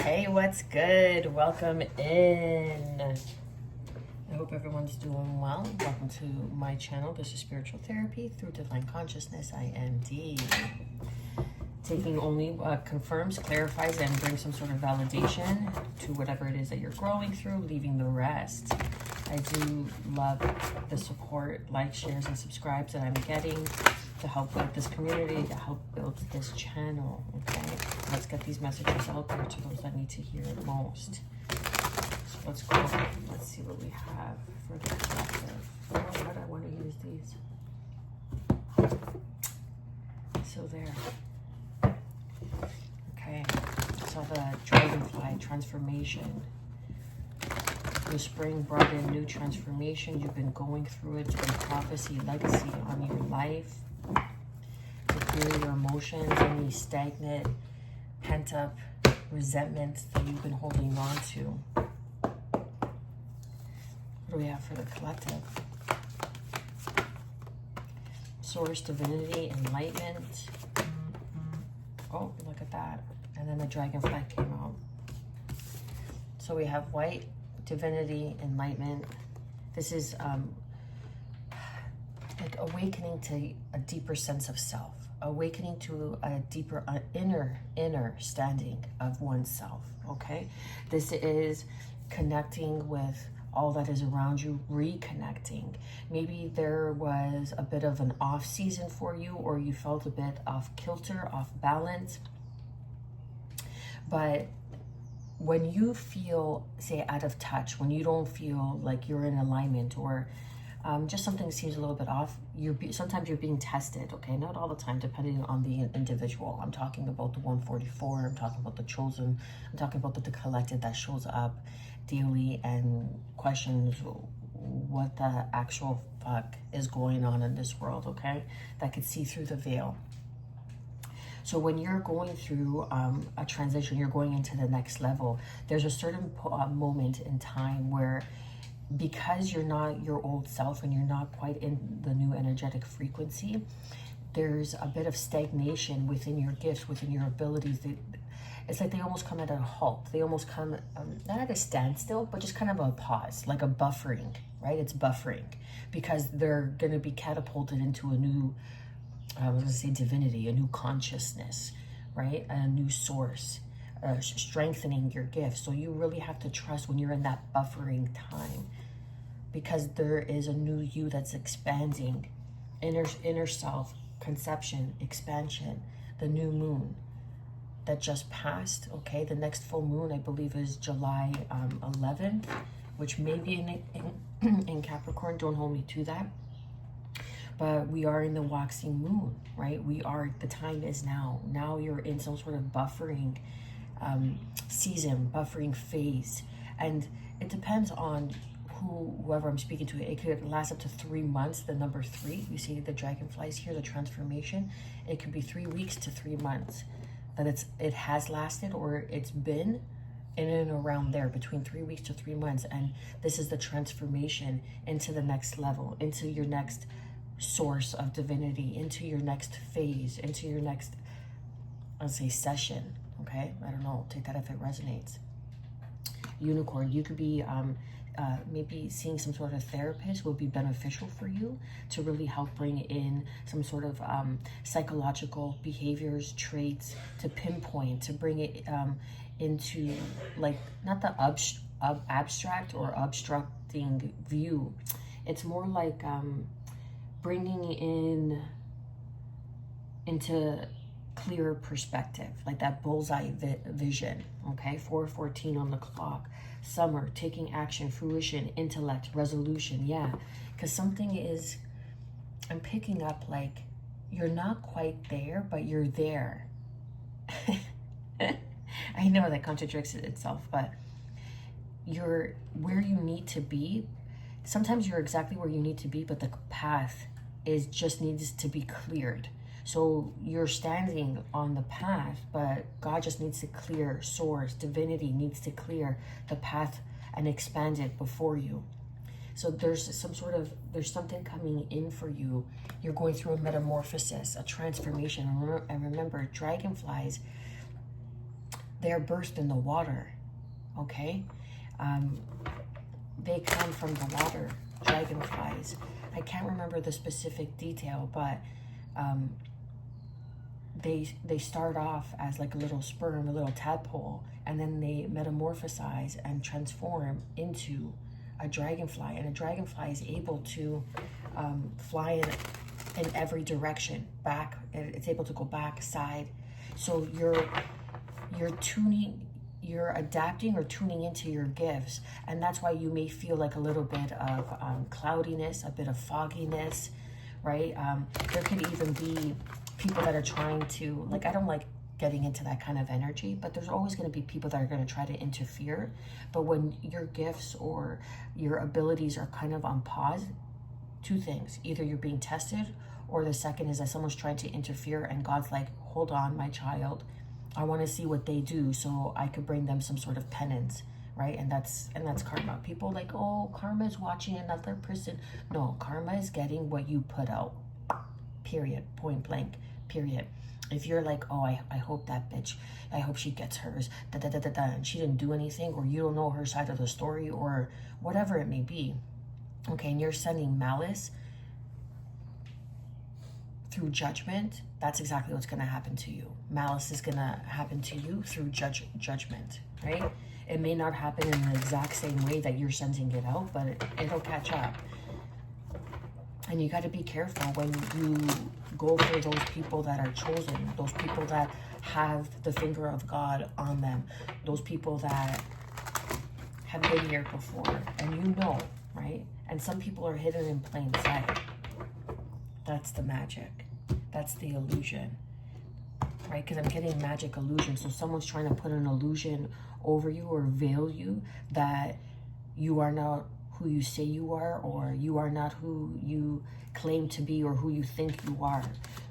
Hey, what's good? Welcome in. I hope everyone's doing well. Welcome to my channel. This is Spiritual Therapy through Divine Consciousness. I am Dee. Taking only what confirms, clarifies, and brings some sort of validation to whatever it is that you're growing through, leaving the rest. I do love the support, likes, shares, and subscribes that I'm getting to help build this community, to help build this channel, okay? Let's get these messages out there to those that need to hear it most. So let's go. Let's see what we have for the collective. Oh, why do I want to use these? So there. Okay. So the dragonfly transformation. The spring brought in new transformation. You've been going through it. It's been prophecy, legacy on your life. To clear your emotions, any stagnant, pent-up resentments that you've been holding on to. What do we have for the collective? Source, divinity, enlightenment. Oh, look at that. And then the dragonfly came out. So we have white, divinity, enlightenment. This is like awakening to a deeper sense of self, awakening to a deeper inner standing of oneself. Okay, this is connecting with all that is around you, reconnecting. Maybe there was a bit of an off season for you, or you felt a bit off kilter, off balance. But when you feel, say, out of touch, when you don't feel like you're in alignment, or just something seems a little bit off, sometimes you're being tested, okay? Not all the time, depending on the individual. I'm talking about the 144, I'm talking about the chosen, I'm talking about the collected that shows up daily and questions what the actual fuck is going on in this world, okay? That could see through the veil. So when you're going through a transition, you're going into the next level, there's a certain moment in time where, because you're not your old self and you're not quite in the new energetic frequency, there's a bit of stagnation within your gifts, within your abilities. It's like they almost come at a halt. They almost come, not at a standstill, but just kind of a pause, like a buffering, right? It's buffering because they're going to be catapulted into a new, I was going to say divinity, a new consciousness, right? A new source, strengthening your gifts. So you really have to trust when you're in that buffering time, because there is a new you that's expanding, inner self, conception, expansion, the new moon that just passed, okay? The next full moon, I believe, is July 11th, which may be in Capricorn. Don't hold me to that. But we are in the waxing moon, right? The time is now. Now you're in some sort of buffering season, buffering phase. And it depends on whoever I'm speaking to. It could last up to 3 months, the number 3. You see the dragonflies here, the transformation. It could be 3 weeks to 3 months that it has lasted, or it's been in and around there between 3 weeks to 3 months. And this is the transformation into the next level, into your next source of divinity, into your next phase, into your next, I'll say, session, okay? I don't know, take that if it resonates. Unicorn, you could be maybe seeing some sort of therapist will be beneficial for you to really help bring in some sort of psychological behaviors, traits, to pinpoint, to bring it into, like, not the abstract or obstructing view. It's more like bringing into clearer perspective, like that bullseye vision, okay? 4:14 on the clock. Summer, taking action, fruition, intellect, resolution, yeah. Because something is, I'm picking up, like, you're not quite there, but you're there. I know that contradicts itself, but you're where you need to be. Sometimes you're exactly where you need to be, but the path just needs to be cleared. So you're standing on the path, but God just needs to clear, source, divinity needs to clear the path and expand it before you. So there's something coming in for you. You're going through a metamorphosis, a transformation. And remember, dragonflies, they're burst in the water, okay? They come from the water, dragonflies. I can't remember the specific detail, but they start off as like a little sperm, a little tadpole, and then they metamorphosize and transform into a dragonfly. And a dragonfly is able to fly in every direction, back. It's able to go back, side. So you're tuning, you're adapting or tuning into your gifts, and that's why you may feel like a little bit of cloudiness, a bit of fogginess, right? There could even be people that are trying to, like, I don't like getting into that kind of energy, but there's always going to be people that are going to try to interfere. But when your gifts or your abilities are kind of on pause, two things: either you're being tested, or the second is that someone's trying to interfere, and God's like, hold on, my child, I want to see what they do so I could bring them some sort of penance, right? And that's karma. People like, oh, karma is watching another person. No, karma is getting what you put out, period, point blank, period. If you're like, oh, I hope that bitch, I hope she gets hers, and she didn't do anything, or you don't know her side of the story, or whatever it may be, okay, and you're sending malice through judgment, that's exactly what's going to happen to you. Malice is going to happen to you through judgment, right? It may not happen in the exact same way that you're sending it out, but it'll catch up. And you got to be careful when you go for those people that are chosen, those people that have the finger of God on them, those people that have been here before, and you know, right? And some people are hidden in plain sight. That's the magic. That's the illusion, right? Because I'm getting magic illusion. So someone's trying to put an illusion over you or veil you that you are not who you say you are, or you are not who you claim to be, or who you think you are.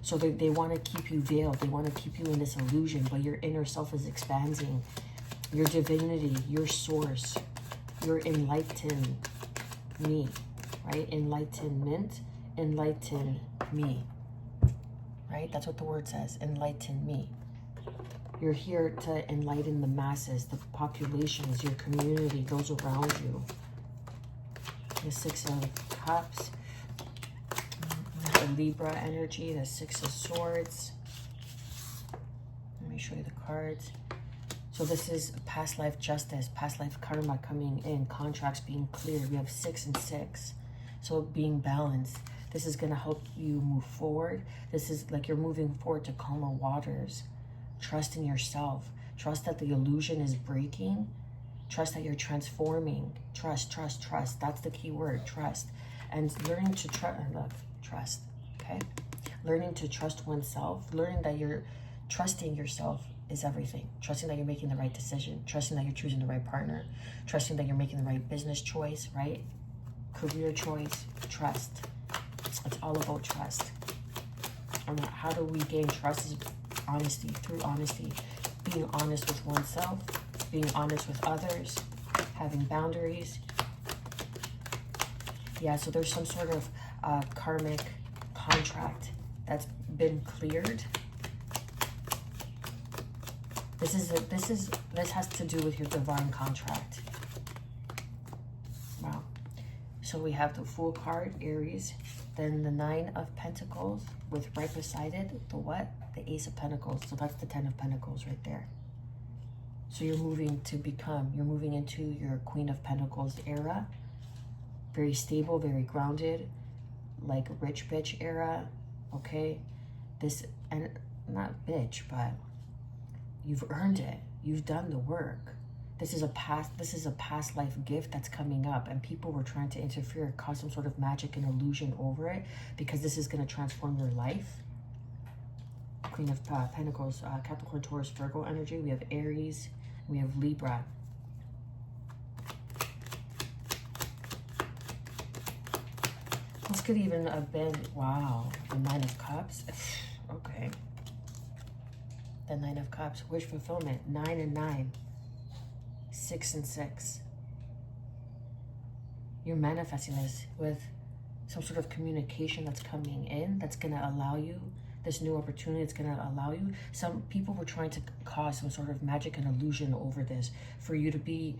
So they want to keep you veiled. They want to keep you in this illusion, but your inner self is expanding. Your divinity, your source, your enlightened me, right? Enlightenment, enlighten me, right? That's what the word says, enlighten me. You're here to enlighten the masses, the populations, your community, those around you. The Six of Cups, the Libra energy, the Six of Swords. Let me show you the cards. So this is past life justice, past life karma coming in, contracts being cleared. We have 6 and 6. So being balanced. This is going to help you move forward. This is like you're moving forward to calmer waters. Trust in yourself. Trust that the illusion is breaking. Trust that you're transforming. Trust, trust, trust. That's the key word, trust. And learning to trust, okay? Learning to trust oneself. Learning that you're trusting yourself is everything. Trusting that you're making the right decision. Trusting that you're choosing the right partner. Trusting that you're making the right business choice, right? Career choice. Trust. It's all about trust. And how do we gain trust? Is honesty, through honesty. Being honest with oneself, being honest with others, having boundaries. Yeah, so there's some sort of karmic contract that's been cleared. This has to do with your divine contract. Wow. So we have the Fool card, Aries, then the 9 of Pentacles with right beside it the what? The Ace of Pentacles. So that's the 10 of Pentacles right there. So you're moving into your Queen of Pentacles era. Very stable, very grounded, like rich bitch era, okay? This, and not bitch, but you've earned it. You've done the work. This is a past life gift that's coming up, and people were trying to interfere, cause some sort of magic and illusion over it, because this is going to transform your life. Queen of Pentacles, Capricorn, Taurus, Virgo energy. We have Aries, we have Libra. This could even have been, wow, the 9 of Cups. Okay. The 9 of Cups, wish fulfillment, 9 and 9, 6 and 6. You're manifesting this with some sort of communication that's coming in, that's going to allow you this new opportunity. It's going to allow you. Some people were trying to cause some sort of magic and illusion over this for you to be,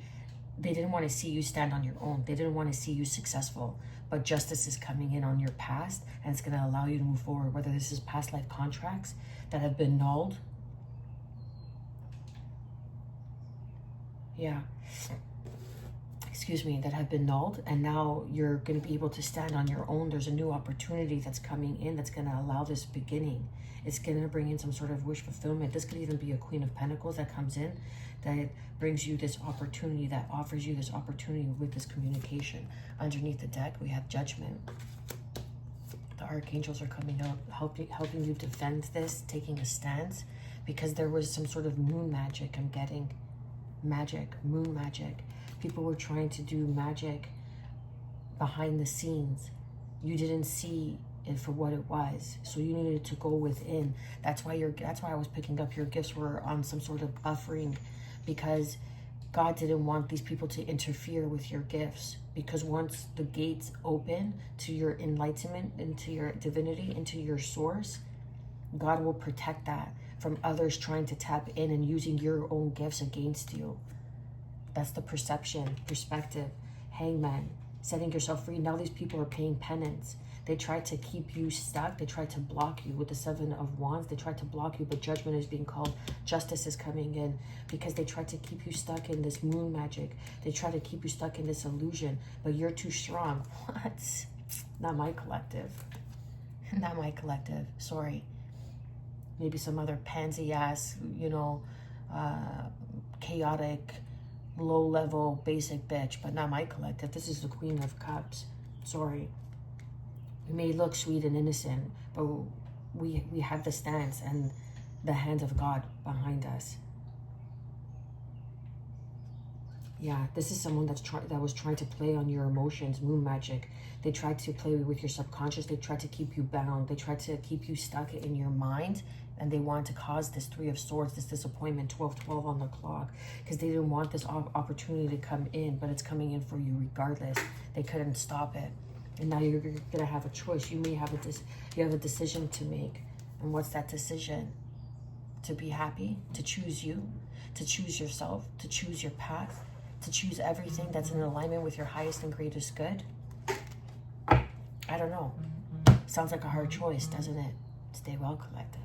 they didn't want to see you stand on your own. They didn't want to see you successful. But justice is coming in on your past, and it's going to allow you to move forward, whether this is past life contracts that have been nulled. Yeah. Excuse me, that have been nulled, and now you're going to be able to stand on your own. There's a new opportunity that's coming in that's going to allow this beginning. It's going to bring in some sort of wish fulfillment. This could even be a Queen of Pentacles that comes in, that brings you this opportunity, that offers you this opportunity with this communication. Underneath the deck, we have Judgment. The archangels are coming out, helping you defend this, taking a stance, because there was some sort of moon magic. I'm getting magic, moon magic. People were trying to do magic behind the scenes. You didn't see it for what it was, so you needed to go within. That's why I was picking up your gifts were on some sort of buffering, because God didn't want these people to interfere with your gifts. Because once the gates open to your enlightenment, into your divinity, into your source, God will protect that from others trying to tap in and using your own gifts against you. That's the perception, perspective. Hangman, setting yourself free. Now these people are paying penance. They tried to keep you stuck. They tried to block you with the Seven of Wands. They tried to block you, but judgment is being called. Justice is coming in because they tried to keep you stuck in this moon magic. They tried to keep you stuck in this illusion, but you're too strong. What? Not my collective. Not my collective. Sorry. Maybe some other pansy ass, chaotic, low-level, basic bitch, but not my collective. This is the Queen of Cups. Sorry. We may look sweet and innocent, but we have the stance and the hand of God behind us. Yeah, this is someone that was trying to play on your emotions, moon magic. They tried to play with your subconscious. They tried to keep you bound. They tried to keep you stuck in your mind. And they wanted to cause this Three of Swords, this disappointment, 12-12 on the clock. Because they didn't want this opportunity to come in, but it's coming in for you regardless. They couldn't stop it. And now you're going to have a choice. You may have a decision to make. And what's that decision? To be happy, to choose you, to choose yourself, to choose your path, to choose everything that's in alignment with your highest and greatest good. I don't know. Sounds like a hard choice, doesn't it? Stay well, collective.